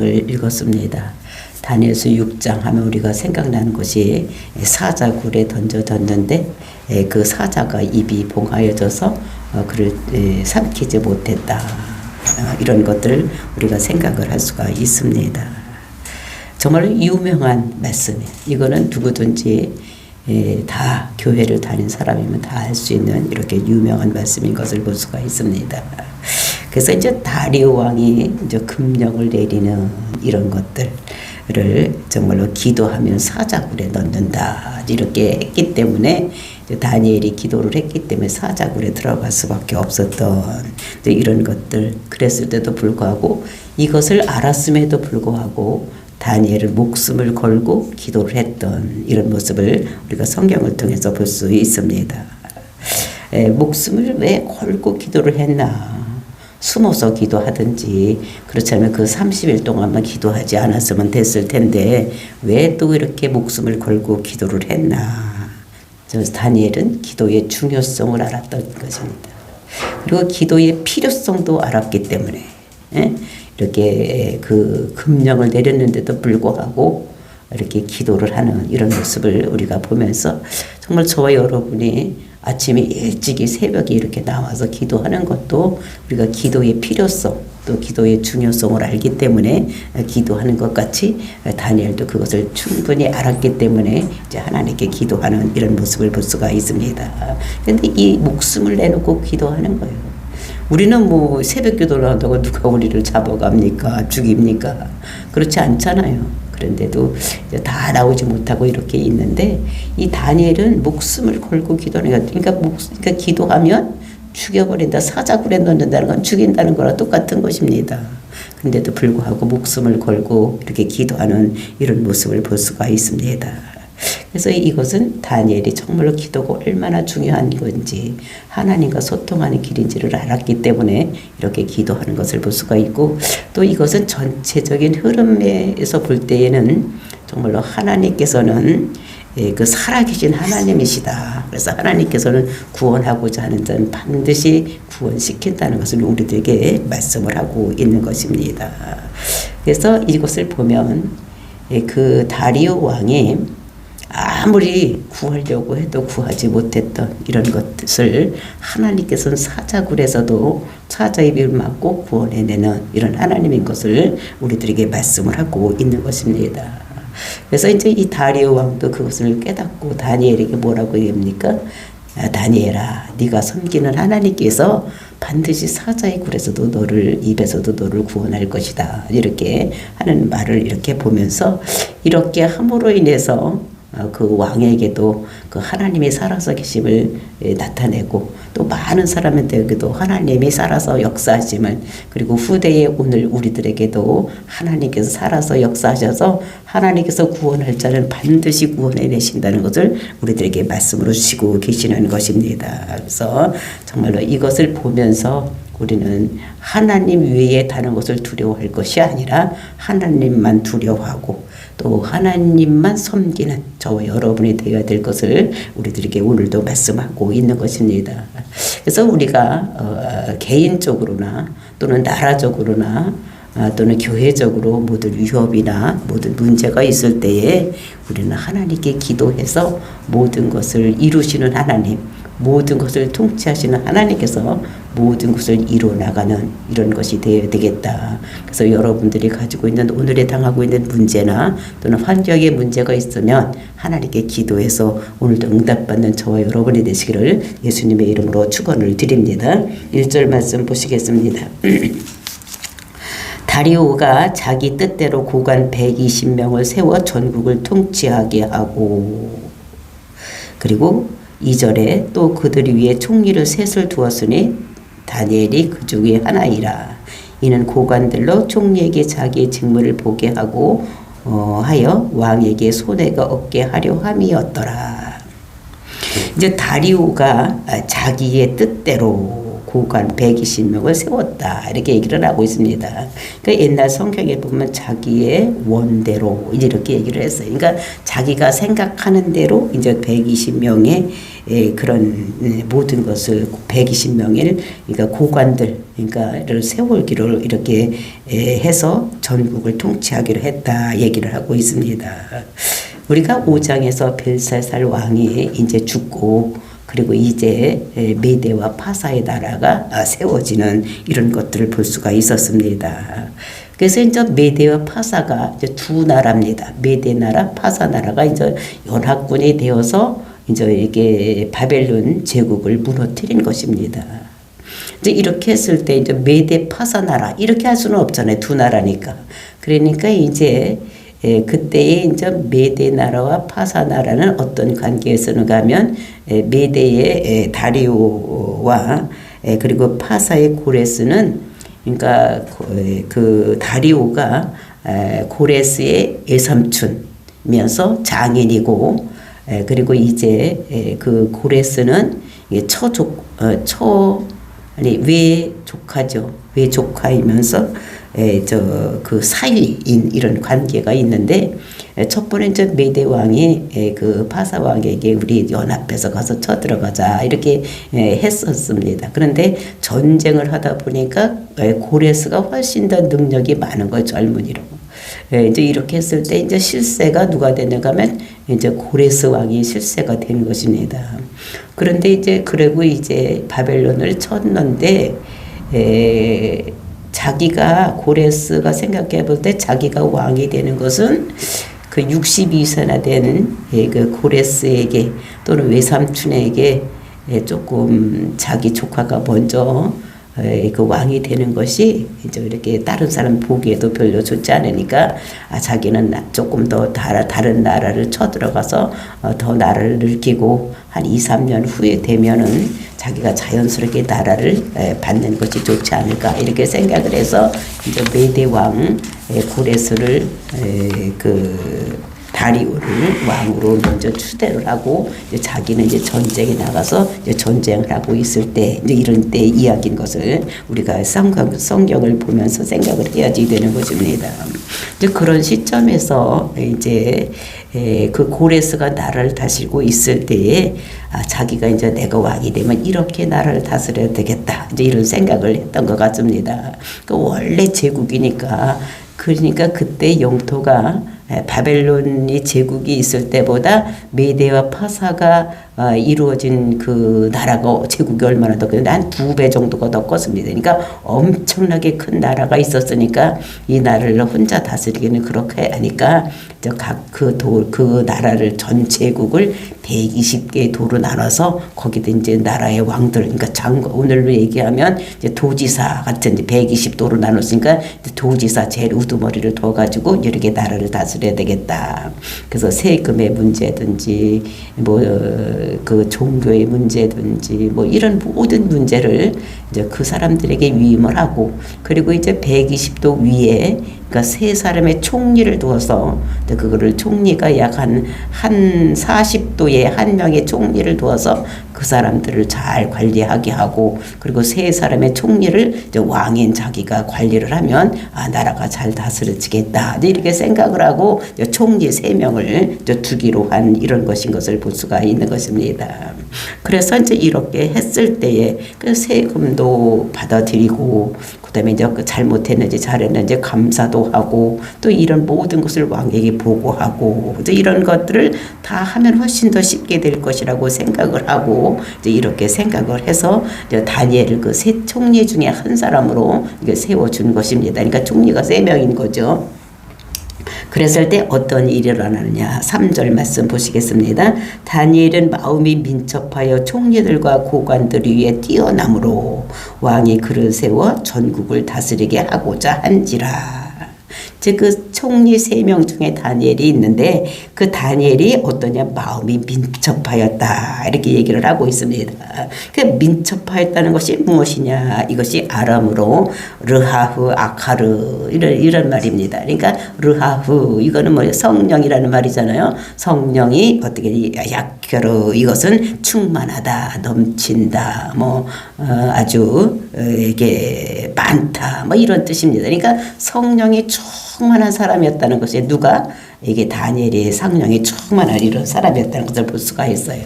구절을 읽었습니다. 다니엘서 6장 하면 우리가 생각나는 것이 사자굴에 던져졌는데 그 사자가 입이 봉하여져서 그를 삼키지 못했다. 이런 것들을 우리가 생각을 할 수가 있습니다. 정말 유명한 말씀이에요. 이거는 누구든지 다 교회를 다닌 사람이면 다 알 수 있는 이렇게 유명한 말씀인 것을 볼 수가 있습니다. 그래서 이제 다리오 왕이 이제 금령을 내리는 이런 것들을 정말로 기도하면 사자굴에 넣는다 이렇게 했기 때문에 다니엘이 기도를 했기 때문에 사자굴에 들어갈 수밖에 없었던 이런 것들. 그랬을 때도 불구하고 이것을 알았음에도 불구하고 다니엘은 목숨을 걸고 기도를 했던 이런 모습을 우리가 성경을 통해서 볼 수 있습니다. 목숨을 왜 걸고 기도를 했나? 숨어서 기도하든지 그렇지 않으면 그 30일 동안만 기도하지 않았으면 됐을 텐데 왜 또 이렇게 목숨을 걸고 기도를 했나? 그래서 다니엘은 기도의 중요성을 알았던 것입니다. 그리고 기도의 필요성도 알았기 때문에 이렇게 그 금령을 내렸는데도 불구하고 이렇게 기도를 하는 이런 모습을 우리가 보면서 정말 저와 여러분이 아침에 일찍이 새벽에 이렇게 나와서 기도하는 것도 우리가 기도의 필요성 또 기도의 중요성을 알기 때문에 기도하는 것 같이 다니엘도 그것을 충분히 알았기 때문에 이제 하나님께 기도하는 이런 모습을 볼 수가 있습니다. 그런데 이 목숨을 내놓고 기도하는 거예요. 우리는 뭐 새벽 기도를 한다고 누가 우리를 잡아갑니까? 죽입니까? 그렇지 않잖아요. 그런데도 이제 다 나오지 못하고 이렇게 있는데 이 다니엘은 목숨을 걸고 기도하는 거니까 그러니까 기도하면 죽여버린다. 사자굴에 넣는다는 건 죽인다는 거랑 똑같은 것입니다. 근데도 불구하고 목숨을 걸고 이렇게 기도하는 이런 모습을 볼 수가 있습니다. 그래서 이것은 다니엘이 정말로 기도가 얼마나 중요한 건지 하나님과 소통하는 길인지를 알았기 때문에 이렇게 기도하는 것을 볼 수가 있고 또 이것은 전체적인 흐름에서 볼 때에는 정말로 하나님께서는 그 살아계신 하나님이시다. 그래서 하나님께서는 구원하고자 하는 자는 반드시 구원시킨다는 것을 우리들에게 말씀을 하고 있는 것입니다. 그래서 이것을 보면 그 다리오 왕이 아무리 구하려고 해도 구하지 못했던 이런 것을 하나님께서는 사자굴에서도 사자의 입을 막고 구원해내는 이런 하나님인 것을 우리들에게 말씀을 하고 있는 것입니다. 그래서 이제 이 다리오 왕도 그것을 깨닫고 다니엘에게 뭐라고 얘기합니까? 다니엘아, 네가 섬기는 하나님께서 반드시 사자의 굴에서도 너를 입에서도 너를 구원할 것이다. 이렇게 하는 말을 이렇게 보면서 이렇게 함으로 인해서 그 왕에게도 그 하나님이 살아서 계심을 나타내고 또 많은 사람들에게도 하나님이 살아서 역사하심을 그리고 후대에 오늘 우리들에게도 하나님께서 살아서 역사하셔서 하나님께서 구원할 자는 반드시 구원해 내신다는 것을 우리들에게 말씀으로 주시고 계시는 것입니다. 그래서 정말로 이것을 보면서 우리는 하나님 외에 다른 것을 두려워할 것이 아니라 하나님만 두려워하고 또 하나님만 섬기는 저와 여러분이 되어야 될 것을 우리들에게 오늘도 말씀하고 있는 것입니다. 그래서 우리가 개인적으로나 또는 나라적으로나 또는 교회적으로 모든 위협이나 모든 문제가 있을 때에 우리는 하나님께 기도해서 모든 것을 이루시는 하나님, 모든 것을 통치하시는 하나님께서 모든 것을 이루어나가는 이런 것이 되어야 되겠다. 그래서 여러분들이 가지고 있는 오늘에 당하고 있는 문제나 또는 환경에 문제가 있으면 하나님께 기도해서 오늘도 응답받는 저와 여러분이 되시기를 예수님의 이름으로 축원을 드립니다. 1절 말씀 보시겠습니다. 다리오가 자기 뜻대로 고관 120명을 세워 전국을 통치하게 하고 그리고 2절에 또 그들 위에 총리를 셋을 두었으니 다니엘이 그 중에 하나이라. 이는 고관들로 총리에게 자기의 직무를 보게 하고 하여 왕에게 손해가 없게 하려 함이었더라. 이제 다리오가 자기의 뜻대로 고관 120명을 세웠다. 이렇게 얘기를 하고 있습니다. 그러니까 옛날 성경에 보면 자기의 원대로 이렇게 얘기를 했어요. 그러니까 자기가 생각하는 대로 이제 120명의 그런 모든 것을 120명의 그러니까 고관들 그러니까를 세우기로 이렇게 해서 전국을 통치하기로 했다 얘기를 하고 있습니다. 우리가 5장에서 벨사살 왕이 이제 죽고 그리고 이제 메대와 파사의 나라가 세워지는 이런 것들을 볼 수가 있었습니다. 그래서 이제 메대와 파사가 이제 두 나라입니다. 메대 나라, 파사 나라가 이제 연합군이 되어서 이제 이게 바벨론 제국을 무너뜨린 것입니다. 이제 이렇게 했을 때 이제 메대 파사 나라 이렇게 할 수는 없잖아요. 두 나라니까. 그러니까 이제 그때에 이제 메대 나라와 파사 나라는 어떤 관계에서는가 하면 메대의 다리오와 그리고 파사의 고레스는 그러니까 그 다리오가 고레스의 외삼촌이면서 장인이고 그리고 이제 그 고레스는 외조카죠. 외조카이면서 그 사위인 이런 관계가 있는데 첫 번째 이제 메대 왕이 그 파사 왕에게 우리 연합해서 가서 쳐들어가자 이렇게 했었습니다. 그런데 전쟁을 하다 보니까 고레스가 훨씬 더 능력이 많은 거예요. 젊은이로. 이제 이렇게 했을 때 이제 실세가 누가 되는가 하면 이제 고레스 왕이 실세가 되는 것입니다. 그런데 이제 그리고 이제 바벨론을 쳤는데 자기가 고레스가 생각해 볼 때 자기가 왕이 되는 것은 그 62세나 된 그 고레스에게 또는 외삼촌에게 조금 자기 조카가 먼저 그 왕이 되는 것이 이제 이렇게 다른 사람 보기에도 별로 좋지 않으니까 자기는 조금 더 다른 나라를 쳐들어가서 더 나라를 늙히고 한 2, 3년 후에 되면은 자기가 자연스럽게 나라를 받는 것이 좋지 않을까 이렇게 생각을 해서 이제 메대 왕 고레스를 그 다리오를 왕으로 먼저 추대를 하고 이제 자기는 이제 전쟁에 나가서 이제 전쟁을 하고 있을 때 이제 이런 때 이야기인 것을 우리가 성경을 보면서 생각을 해야지 되는 것입니다. 이제 그런 시점에서 이제 그 고레스가 나라를 다스리고 있을 때에 자기가 이제 내가 왕이 되면 이렇게 나라를 다스려야 되겠다 이제 이런 생각을 했던 것 같습니다. 그 원래 제국이니까 그러니까 그때 영토가 바벨론이 제국이 있을 때보다 메대와 파사가 이루어진 그 나라가 제국이 얼마나 더 큰데 한 2배 정도가 더 컸습니다. 그러니까 엄청나게 큰 나라가 있었으니까 이 나라를 혼자 다스리기는 그렇게 하니까 각 그 나라를 전 제국을 120개의 도로 나눠서 거기다 이제 나라의 왕들 그러니까 오늘로 얘기하면 이제 도지사 같은 이제 120도로 나눴으니까 도지사 제일 우두머리를 둬가지고 이렇게 나라를 다스려야 되겠다. 그래서 세금의 문제든지 뭐 그 종교의 문제든지 뭐 이런 모든 문제를 이제 그 사람들에게 위임을 하고 그리고 이제 120도 위에 그러니까 세 사람의 총리를 두어서 그거를 총리가 약 한 40도의 한 명의 총리를 두어서 그 사람들을 잘 관리하게 하고 그리고 세 사람의 총리를 이제 왕인 자기가 관리를 하면 나라가 잘 다스려지겠다 이렇게 생각을 하고 총리 3명을 두기로 한 이런 것인 것을 볼 수가 있는 것입니다. 그래서 이제 이렇게 했을 때에 그 세금도 받아들이고 그다음에 이제 잘못했는지 잘했는지 감사도 하고 또 이런 모든 것을 왕에게 보고하고 이제 이런 것들을 다 하면 훨씬 더 쉽게 될 것이라고 생각을 하고 이제 이렇게 생각을 해서 이제 다니엘을 그 세 총리 중에 한 사람으로 이게 세워준 것입니다. 그러니까 총리가 3명인 거죠. 그랬을 때 어떤 일이 일어나느냐 3절 말씀 보시겠습니다. 다니엘은 마음이 민첩하여 총리들과 고관들 위에 뛰어남으로 왕이 그를 세워 전국을 다스리게 하고자 한지라. 즉 그 총리 3명 중에 다니엘이 있는데 그 다니엘이 어떠냐 마음이 민첩하였다 이렇게 얘기를 하고 있습니다. 그 민첩하였다는 것이 무엇이냐 이것이 아람으로 르하흐 아카르 이런 말입니다. 그러니까 르하흐 이거는 뭐 성령이라는 말이잖아요. 성령이 어떻게 약결 이것은 충만하다 넘친다 뭐 아주 이게 많다 뭐 이런 뜻입니다. 그러니까 성령이 충만한 사람이었다는 것이 누가 이게 다니엘이 성령이 충만한 이런 사람이었다는 것을 볼 수가 있어요.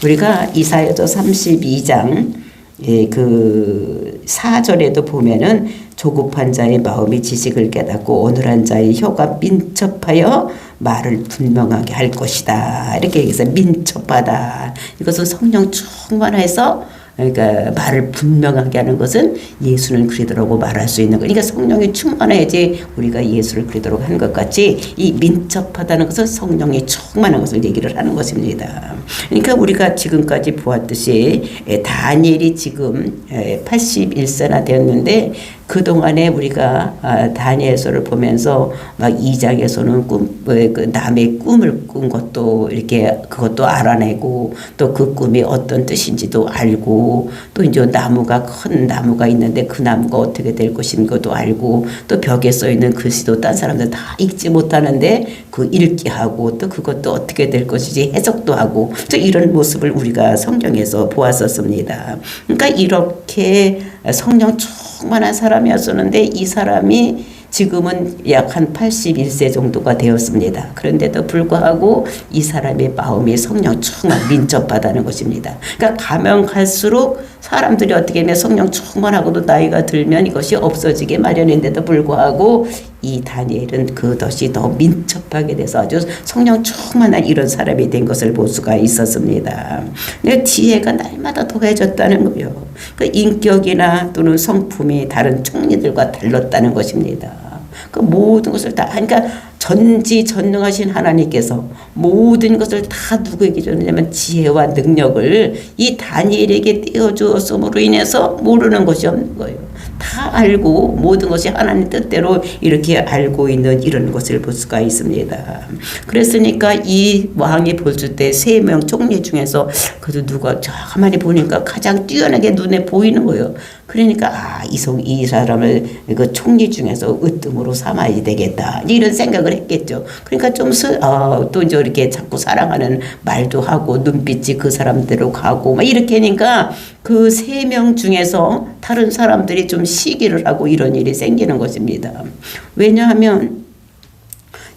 우리가 이사야서 32장 그 4절에도 보면은 조급한 자의 마음이 지식을 깨닫고 온유한 자의 혀가 민첩하여 말을 분명하게 할 것이다. 이렇게 얘기해서 민첩하다. 이것은 성령 충만해서 그러니까 말을 분명하게 하는 것은 예수는 그리스도라고 말할 수 있는 거. 그러니까 성령이 충만해야지 우리가 예수를 그리스도라고 하는 것 같이 이 민첩하다는 것은 성령이 충만한 것을 얘기를 하는 것입니다. 그러니까 우리가 지금까지 보았듯이 다니엘이 지금 81세나 되었는데 그동안에 우리가 다니엘서를 보면서 막 2장에서는 그 남의 꿈을 꾼 것도 이렇게 그것도 알아내고 또 그 꿈이 어떤 뜻인지도 알고 또 이제 나무가 큰 나무가 있는데 그 나무가 어떻게 될 것인 것도 알고 또 벽에 써 있는 글씨도 딴 사람들 다 읽지 못하는데 그 읽기 하고 또 그것도 어떻게 될 것인지 해석도 하고 또 이런 모습을 우리가 성경에서 보았었습니다. 그러니까 이렇게 성령 충만한 사람이었었는데 이 사람이 지금은 약 한 81세 정도가 되었습니다. 그런데도 불구하고 이 사람의 마음이 성령 충만 민첩하다는 것입니다. 그러니까 가면 갈수록 사람들이 어떻게 하면 성령 충만하고도 나이가 들면 이것이 없어지게 마련인데도 불구하고 이 다니엘은 그것이 더 민첩하게 돼서 아주 성령 충만한 이런 사람이 된 것을 볼 수가 있었습니다. 지혜가 날마다 더해졌다는 거예요. 그 인격이나 또는 성품이 다른 총리들과 달랐다는 것입니다. 그 모든 것을 다 그러니까 전지전능하신 하나님께서 모든 것을 다 누구에게 줬냐면 지혜와 능력을 이 다니엘에게 떼어주었음으로 인해서 모르는 것이 없는 거예요. 다 알고 모든 것이 하나님 뜻대로 이렇게 알고 있는 이런 것을 볼 수가 있습니다. 그랬으니까 이 왕이 볼 때 3명 총리 중에서 그래도 누가 가만히 보니까 가장 뛰어나게 눈에 보이는 거예요. 그러니까 이 사람을 그 총리 중에서 으뜸으로 삼아야 되겠다 이런 생각을 했겠죠. 그러니까 또 이제 이렇게 자꾸 사랑하는 말도 하고 눈빛이 그 사람대로 가고 막 이렇게 하니까 그 3명 중에서 다른 사람들이 좀 시기를 하고 이런 일이 생기는 것입니다. 왜냐하면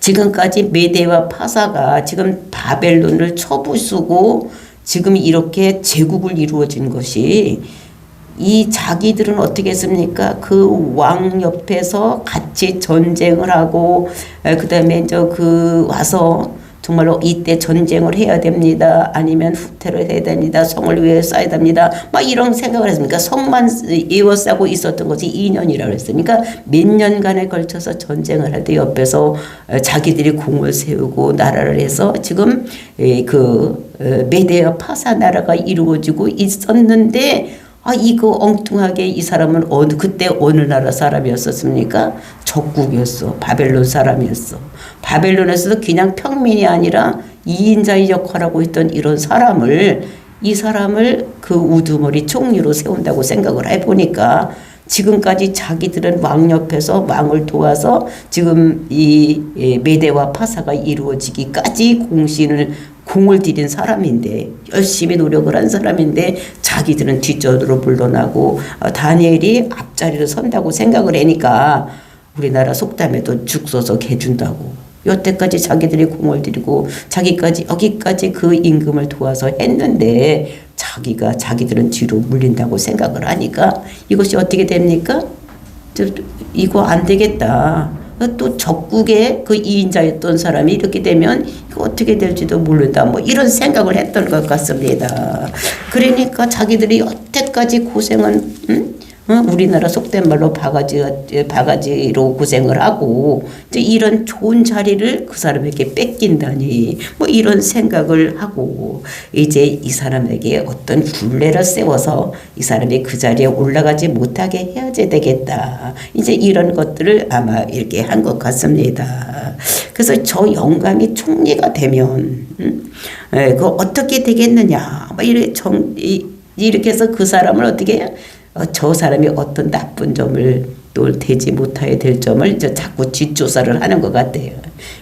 지금까지 메대와 파사가 지금 바벨론을 쳐부수고 지금 이렇게 제국을 이루어진 것이 이 자기들은 어떻게 했습니까? 그 왕 옆에서 같이 전쟁을 하고 그다음에 와서 정말로 이때 전쟁을 해야 됩니다. 아니면 후퇴를 해야 됩니다. 성을 위해 써야 됩니다. 막 이런 생각을 했습니까? 성만 에워싸고 있었던 것이 2년이라고 했어요. 그러니까 몇 년간에 걸쳐서 전쟁을 할 때 옆에서 자기들이 공을 세우고 나라를 해서 지금 메대와 파사 나라가 이루어지고 있었는데 이거 엉뚱하게 이 사람은 그때 어느 나라 사람이었었습니까? 적국이었어. 바벨론 사람이었어. 바벨론에서도 그냥 평민이 아니라 2인자의 역할하고 있던 이 사람을 그 우두머리 총리로 세운다고 생각을 해보니까 지금까지 자기들은 왕 옆에서 왕을 도와서 지금 이 메대와 파사가 이루어지기까지 공을 들인 사람인데 열심히 노력을 한 사람인데 자기들은 뒷전으로 물러나고 다니엘이 앞자리를 선다고 생각을 하니까 우리나라 속담에도 죽 써서 개 준다고 여태까지 자기들이 공을 들이고 여기까지 그 임금을 도와서 했는데 자기들은 뒤로 물린다고 생각을 하니까 이것이 어떻게 됩니까? 이거 안 되겠다. 또 적국의 그 2인자였던 사람이 이렇게 되면 이거 어떻게 될지도 모른다. 뭐 이런 생각을 했던 것 같습니다. 그러니까 자기들이 여태까지 고생은 우리나라 속된 말로 바가지로 고생을 하고 이제 이런 좋은 자리를 그 사람에게 뺏긴다니 뭐 이런 생각을 하고 이제 이 사람에게 어떤 굴레를 세워서 이 사람이 그 자리에 올라가지 못하게 해야지 되겠다. 이제 이런 것들을 아마 이렇게 한 것 같습니다. 그래서 저 영감이 총리가 되면 그 어떻게 되겠느냐 뭐 이렇게 해서 그 사람을 어떻게 해요? 저 사람이 어떤 나쁜 점을 또 되지 못하게 될 점을 이제 자꾸 뒷조사를 하는 것 같아요.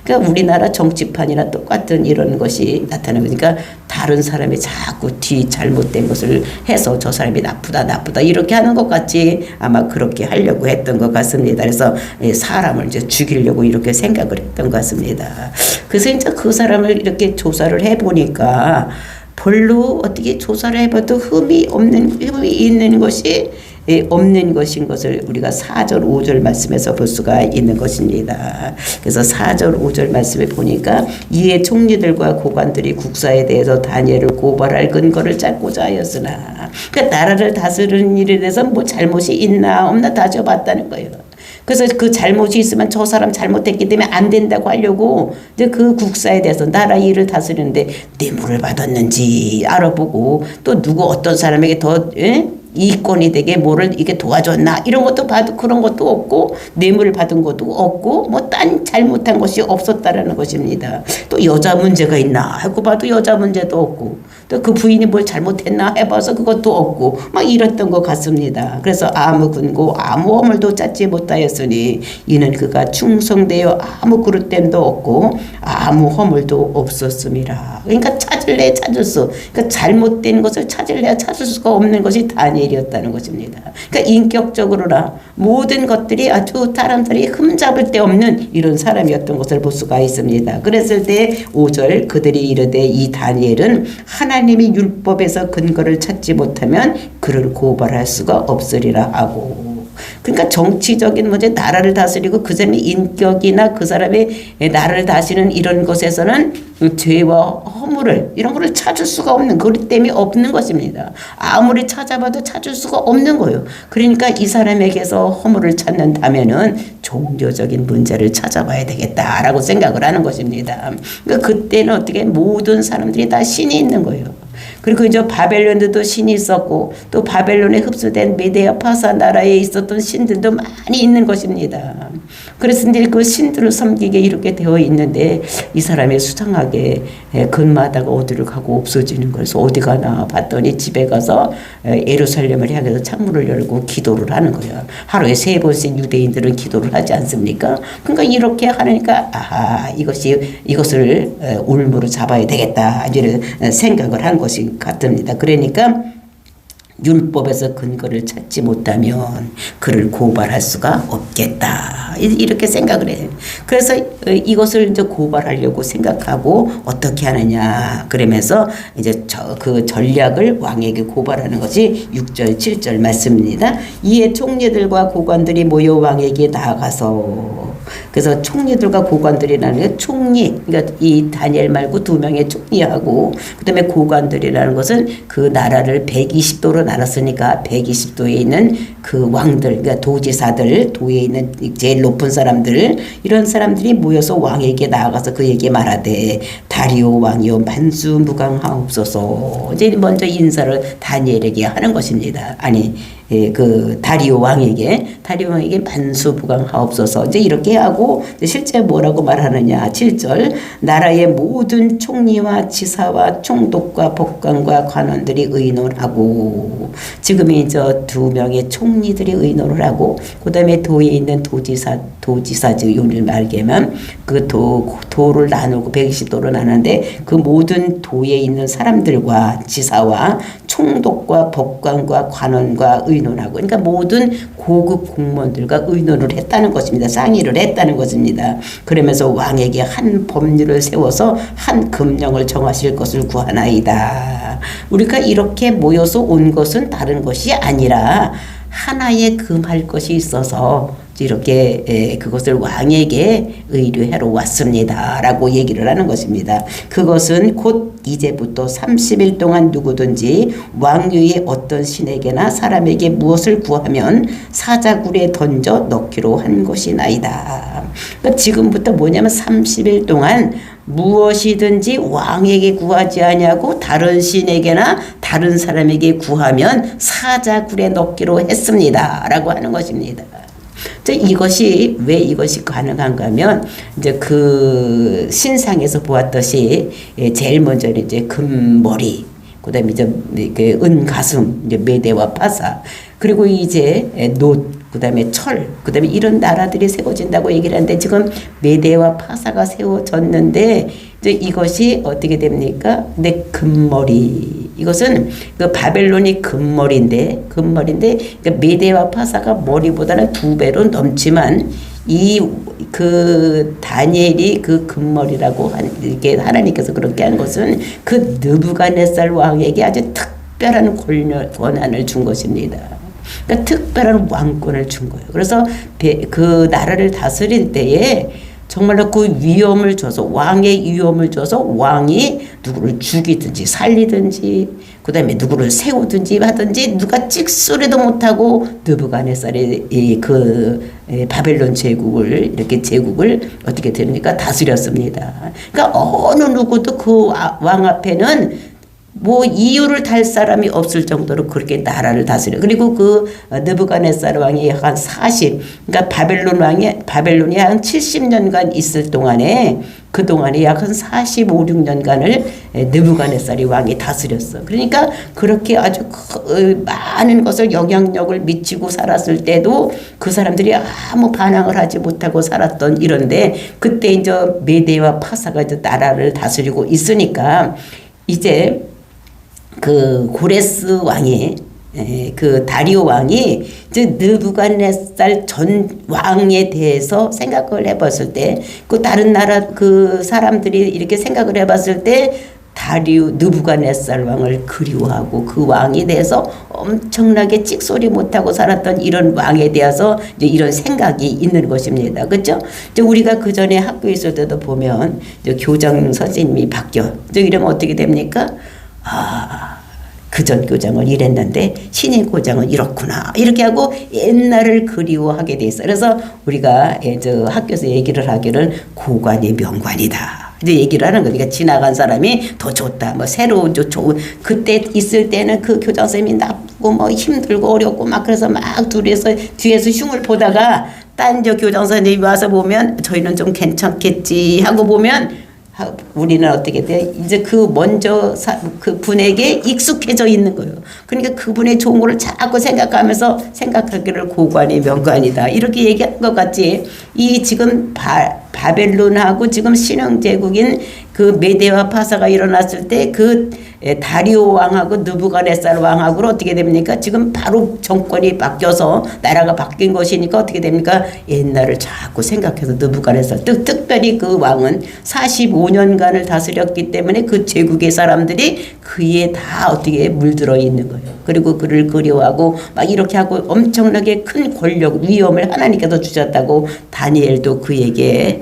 그러니까 우리나라 정치판이나 똑같은 이런 것이 나타나는 거니까 다른 사람이 자꾸 잘못된 것을 해서 저 사람이 나쁘다 이렇게 하는 것 같이 아마 그렇게 하려고 했던 것 같습니다. 그래서 사람을 이제 죽이려고 이렇게 생각을 했던 것 같습니다. 그래서 이제 그 사람을 이렇게 조사를 해보니까 별로 어떻게 조사를 해봐도 흠이 있는 것이 없는 것인 것을 우리가 4절 5절 말씀에서 볼 수가 있는 것입니다. 그래서 4절 5절 말씀에 보니까 이에 총리들과 고관들이 국사에 대해서 다니엘을 고발할 근거를 찾고자 하였으나 그러니까 나라를 다스리는 일에 대해서 뭐 잘못이 있나 없나 따져봤다는 거예요. 그래서 그 잘못이 있으면 저 사람 잘못했기 때문에 안 된다고 하려고 이제 그 국사에 대해서 나라 일을 다스리는데 뇌물을 받았는지 알아보고 또 누구 어떤 사람에게 더 이권이 되게 뭐를 이게 도와줬나 이런 것도 봐도 그런 것도 없고 뇌물을 받은 것도 없고 뭐 딴 잘못한 것이 없었다라는 것입니다. 또 여자 문제가 있나 하고 봐도 여자 문제도 없고 또 그 부인이 뭘 잘못했나 해봐서 그것도 없고 막 이랬던 것 같습니다. 그래서 아무 근거 아무 허물도 찾지 못하였으니 이는 그가 충성되어 아무 그릇됨도 없고 아무 허물도 없었음이라. 그러니까 찾을래 찾을 수 그러니까 잘못된 것을 찾을래 찾을 수가 없는 것이 다니엘이었다는 것입니다. 그러니까 인격적으로나 모든 것들이 아주 사람들이 흠잡을 데 없는 이런 사람이었던 것을 볼 수가 있습니다. 그랬을 때 5절 그들이 이르되 이 다니엘은 하나님이 율법에서 근거를 찾지 못하면 그를 고발할 수가 없으리라 하고 그러니까 정치적인 문제 나라를 다스리고 그 사람의 인격이나 그 사람의 나라를 다스리는 이런 것에서는 죄와 허물을 이런 거를 찾을 수가 없는 그것 때문에 없는 것입니다. 아무리 찾아봐도 찾을 수가 없는 거예요. 그러니까 이 사람에게서 허물을 찾는다면은 종교적인 문제를 찾아봐야 되겠다라고 생각을 하는 것입니다. 그러니까 그때는 어떻게 모든 사람들이 다 신이 있는 거예요. 그리고 이제 바벨론에도 신이 있었고 또 바벨론에 흡수된 메데아 파사 나라에 있었던 신들도 많이 있는 것입니다. 그래서 이제 그 신들을 섬기게 이렇게 되어 있는데 이 사람이 수상하게 근마다가 어디를 가고 없어지는 거예요. 어디 가나 봤더니 집에 가서 예루살렘을 향해서 창문을 열고 기도를 하는 거예요. 하루에 3번씩 유대인들은 기도를 하지 않습니까? 그러니까 이렇게 하니까 이것을 올무로 잡아야 되겠다 이런 생각을 한 것이 같습니다. 그러니까 율법에서 근거를 찾지 못하면 그를 고발할 수가 없겠다 이렇게 생각을 해요. 그래서 이것을 이제 고발하려고 생각하고 어떻게 하느냐 그러면서 이제 그 전략을 왕에게 고발하는 것이 6절 7절 말씀입니다. 이에 총리들과 고관들이 모여 왕에게 나아가서 그래서 총리들과 고관들이라는 게 총리 그러니까 이 다니엘 말고 2명의 총리하고 그다음에 고관들이라는 것은 그 나라를 120도로 나눴으니까 120도에 있는 그 왕들 그러니까 도지사들 도에 있는 제일 높은 사람들 이런 사람들이 모여서 왕에게 나아가서 그에게 말하되 다리오 왕이여 만수무강하옵소서 이제 먼저 인사를 다니엘에게 하는 것입니다. 그 다리오 왕에게 만수무강하옵소서 이제 이렇게 하고 실제 뭐라고 말하느냐 7절 나라의 모든 총리와 지사와 총독과 법관과 관원들이 의논하고 지금 이제 2명의 총리들이 의논을 하고 그 다음에 도에 있는 도지사들 말하면 그 도를 나누고 120도로 나누는데 그 모든 도에 있는 사람들과 지사와 총독과 법관과 관원과 의논하고 그러니까 모든 고급 공무원들과 의논을 했다는 것입니다. 상의를 했다는 것입니다. 그러면서 왕에게 한 법률을 세워서 한 금령을 정하실 것을 구하나이다. 우리가 이렇게 모여서 온 것은 다른 것이 아니라 하나의 금할 것이 있어서 이렇게 그것을 왕에게 의뢰하러 왔습니다 라고 얘기를 하는 것입니다. 그것은 곧 이제부터 30일 동안 누구든지 왕위의 어떤 신에게나 사람에게 무엇을 구하면 사자굴에 던져 넣기로 한 것이나이다. 그러니까 지금부터 뭐냐면 30일 동안 무엇이든지 왕에게 구하지 아니하고 다른 신에게나 다른 사람에게 구하면 사자굴에 넣기로 했습니다 라고 하는 것입니다. 이것이 왜 이것이 가능한가 하면 이제 그 신상에서 보았듯이 제일 먼저 이제 금머리, 그다음에 이제 은가슴, 이제 메대와 파사, 그리고 이제 놋, 그다음에 철, 그다음에 이런 나라들이 세워진다고 얘기를 하는데 지금 메대와 파사가 세워졌는데 이제 이것이 어떻게 됩니까? 근데 금머리, 이것은 그 바벨론이 금머리인데 그러니까 메대와 파사가 머리보다는 2배로 넘지만 이 그 다니엘이 그 금머리라고 이렇게 하나님께서 그렇게 한 것은 그 느부갓네살 왕에게 아주 특별한 권한을 준 것입니다. 그러니까 특별한 왕권을 준 거예요. 그래서 그 나라를 다스릴 때에 정말로 그 위엄을 줘서, 왕의 위엄을 줘서 왕이 누구를 죽이든지 살리든지 그 다음에 누구를 세우든지 하든지 누가 찍소리도 못하고 느부갓네살이 그 바벨론 제국을 이렇게 제국을 어떻게 됩니까? 다스렸습니다. 그러니까 어느 누구도 그 왕 앞에는 뭐 이유를 달 사람이 없을 정도로 그렇게 나라를 다스려. 그리고 그 느부갓네살 왕이 한 40, 그러니까 바벨론이 한 70년간 있을 동안에 그 동안에 약 한 45, 6년간을 느부갓네살이 왕이 다스렸어. 그러니까 그렇게 아주 많은 것을 영향력을 미치고 살았을 때도 그 사람들이 아무 반항을 하지 못하고 살았던 이런데 그때 이제 메대와 파사가 이제 나라를 다스리고 있으니까 이제 그 고레스 왕이 그 다리오 왕이 이제 느부갓네살 전 왕에 대해서 생각을 해봤을 때 그 다른 나라 그 사람들이 이렇게 생각을 해봤을 때 느부갓네살 왕을 그리워하고 그 왕에 대해서 엄청나게 찍소리 못하고 살았던 이런 왕에 대해서 이제 이런 생각이 있는 것입니다. 그렇죠? 이제 우리가 그 전에 학교에 있을 때도 보면 이제 교장 선생님이 바뀌어. 이제 이러면 어떻게 됩니까? 그전 교장은 이랬는데 신임 교장은 이렇구나 이렇게 하고 옛날을 그리워하게 돼 있어요. 그래서 우리가 저 학교에서 얘기를 하기를 고관이 명관이다 이제 얘기를 하는 거니까 지나간 사람이 더 좋다, 뭐 새로 좋은 그때 있을 때는 그 교장 선생님이 나쁘고 뭐 힘들고 어렵고 막 그래서 막 뒤에서 흉을 보다가 딴 저 교장 선생님이 와서 보면 저희는 좀 괜찮겠지 하고 보면. 우리는 어떻게 돼? 이제 그 먼저 그 분에게 익숙해져 있는 거예요. 그러니까 그분의 좋은 거를 자꾸 생각하면서 생각하기를 고관이 명관이다 이렇게 얘기하는 것 같지. 이 지금 바벨론하고 지금 신흥제국인 그 메대와 파사가 일어났을 때 그 다리오 왕하고 느부갓네살 왕하고 어떻게 됩니까? 지금 바로 정권이 바뀌어서 나라가 바뀐 것이니까 어떻게 됩니까? 옛날을 자꾸 생각해서 느부갓네살 특별히 그 왕은 45년간을 다스렸기 때문에 그 제국의 사람들이 그에 다 어떻게 물들어 있는 거예요. 그리고 그를 그리워하고 막 이렇게 하고 엄청나게 큰 권력 위엄을 하나님께서 주셨다고 다니엘도 그에게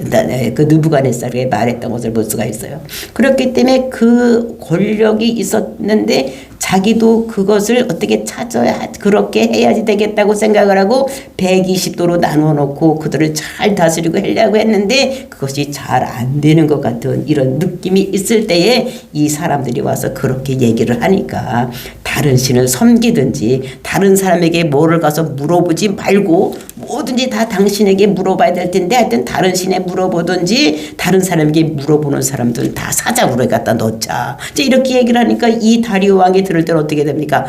그 느부갓네살에게 말했던 것을 볼 수가 있어요. 그렇기 때문에 그 권력이 있었는데 자기도 그것을 어떻게 찾아야 그렇게 해야지 되겠다고 생각을 하고 120도로 나누어 놓고 그들을 잘 다스리고 하려고 했는데 그것이 잘 안 되는 것 같은 이런 느낌이 있을 때에 이 사람들이 와서 그렇게 얘기를 하니까 다른 신을 섬기든지 다른 사람에게 뭐를 가서 물어보지 말고 뭐든지 다 당신에게 물어봐야 될 텐데 하여튼 다른 신에 물어보든지 다른 사람에게 물어보는 사람들 다 사자굴에 갖다 넣자. 이제 이렇게 얘기를 하니까 이 다리오 왕이 들을 때는 어떻게 됩니까?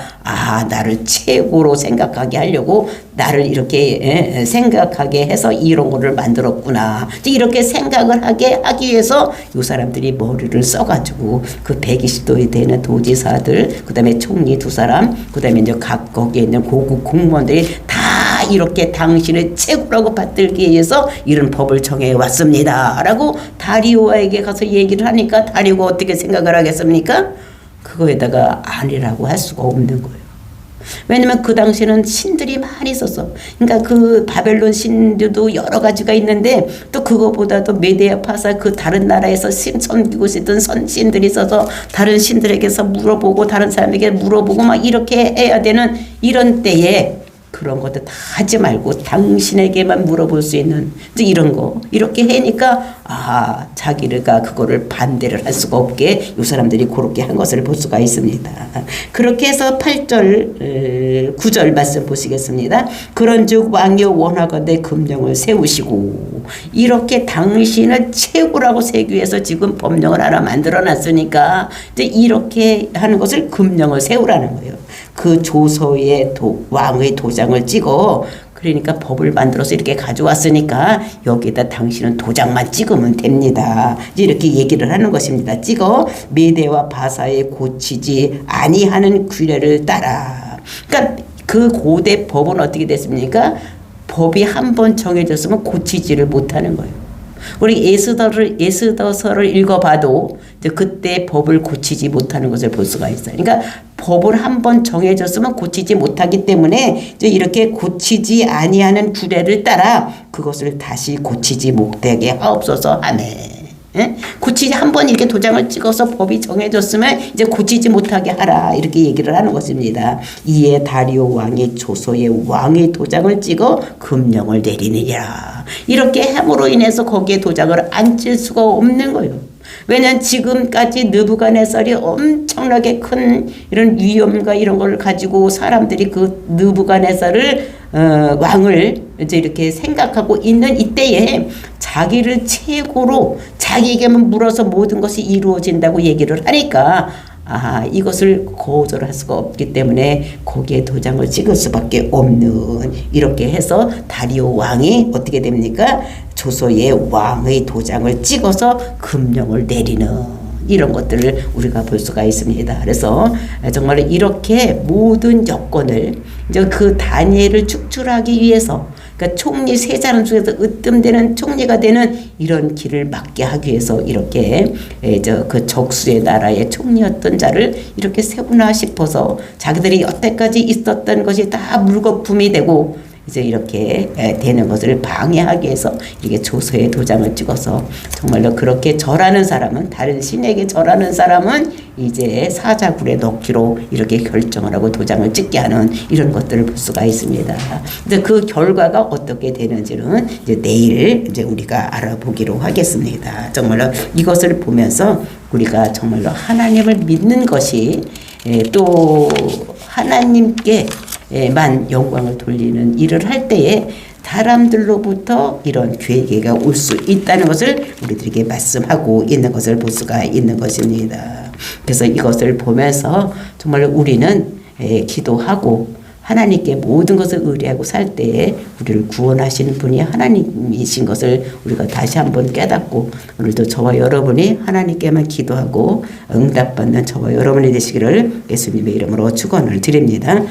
나를 최고로 생각하게 하려고 나를 이렇게 생각하게 해서 이런 거를 만들었구나. 이제 이렇게 생각을 하기 위해서 이 사람들이 머리를 써가지고 그 120도에 되는 도지사들, 그 다음에 총리 2사람, 그 다음에 이제 각 거기에 있는 고급 공무원들이 다 이렇게 당신을 최고라고 받들기 위해서 이런 법을 정해 왔습니다. 라고 다리오에게 가서 얘기를 하니까 다리오가 어떻게 생각을 하겠습니까? 그거에다가 아니라고 할 수가 없는 거예요. 왜냐면 그 당시에는 신들이 많이 있었어. 그러니까 그 바벨론 신들도 여러 가지가 있는데 또 그거보다도 메데아 파사 그 다른 나라에서 섬기고 있던 선신들이 있어서 다른 신들에게서 물어보고 다른 사람에게 물어보고 막 이렇게 해야 되는 이런 때에 그런 것도 다 하지 말고 당신에게만 물어볼 수 있는 이런 거 이렇게 하니까 자기가 그거를 반대를 할 수가 없게 이 사람들이 그렇게 한 것을 볼 수가 있습니다. 그렇게 해서 8절 9절 말씀 보시겠습니다. 그런즉 왕이 원하건대 금령을 세우시고 이렇게 당신을 최고라고 세기 위해서 지금 법령을 하나 만들어놨으니까 이제 이렇게 하는 것을 금령을 세우라는 거예요. 그 조서에 왕의 도장을 찍어 그러니까 법을 만들어서 이렇게 가져왔으니까 여기에다 당신은 도장만 찍으면 됩니다. 이렇게 얘기를 하는 것입니다. 찍어 메대와 바사에 고치지 아니하는 규례를 따라. 그러니까 그 고대 법은 어떻게 됐습니까? 법이 한 번 정해졌으면 고치지를 못하는 거예요. 우리 에스더서를 읽어봐도 그때 법을 고치지 못하는 것을 볼 수가 있어요. 그러니까 법을 한 번 정해졌으면 고치지 못하기 때문에 이제 이렇게 고치지 아니하는 규례를 따라 그것을 다시 고치지 못하게 하옵소서 하네. 예? 고치지 한 번 이렇게 도장을 찍어서 법이 정해졌으면 이제 고치지 못하게 하라 이렇게 얘기를 하는 것입니다. 이에 다리오 왕이 조서에 왕의 도장을 찍어 금령을 내리느니라. 이렇게 함으로 인해서 거기에 도장을 안 칠 수가 없는 거예요. 왜냐하면 지금까지 느부갓네살이 엄청나게 큰 이런 위엄과 이런 걸 가지고 사람들이 그 느부갓네살을 왕을 이제 이렇게 생각하고 있는 이때에 자기를 최고로 자기에게만 물어서 모든 것이 이루어진다고 얘기를 하니까 이것을 거절할 수가 없기 때문에 거기에 도장을 찍을 수밖에 없는 이렇게 해서 다리오 왕이 어떻게 됩니까? 조서에 왕의 도장을 찍어서 금령을 내리는 이런 것들을 우리가 볼 수가 있습니다. 그래서 정말 이렇게 모든 여건을 이제 그 다니엘을 축출하기 위해서 그러니까 총리 세 사람 중에서 으뜸되는 총리가 되는 이런 길을 막게 하기 위해서 이렇게 그 적수의 나라의 총리였던 자를 이렇게 세우나 싶어서 자기들이 여태까지 있었던 것이 다 물거품이 되고 이제 이렇게 되는 것을 방해하기 위해서 이렇게 조서에 도장을 찍어서 정말로 그렇게 절하는 사람은 다른 신에게 절하는 사람은 이제 사자굴에 넣기로 이렇게 결정을 하고 도장을 찍게 하는 이런 것들을 볼 수가 있습니다. 이제 그 결과가 어떻게 되는지는 이제 내일 이제 우리가 알아보기로 하겠습니다. 정말로 이것을 보면서 우리가 정말로 하나님을 믿는 것이 또 하나님께 만 영광을 돌리는 일을 할 때에 사람들로부터 이런 괴계가 올 수 있다는 것을 우리들에게 말씀하고 있는 것을 볼 수가 있는 것입니다. 그래서 이것을 보면서 정말 우리는 기도하고 하나님께 모든 것을 의뢰하고 살 때에 우리를 구원하시는 분이 하나님이신 것을 우리가 다시 한번 깨닫고 오늘도 저와 여러분이 하나님께만 기도하고 응답받는 저와 여러분이 되시기를 예수님의 이름으로 축원을 드립니다.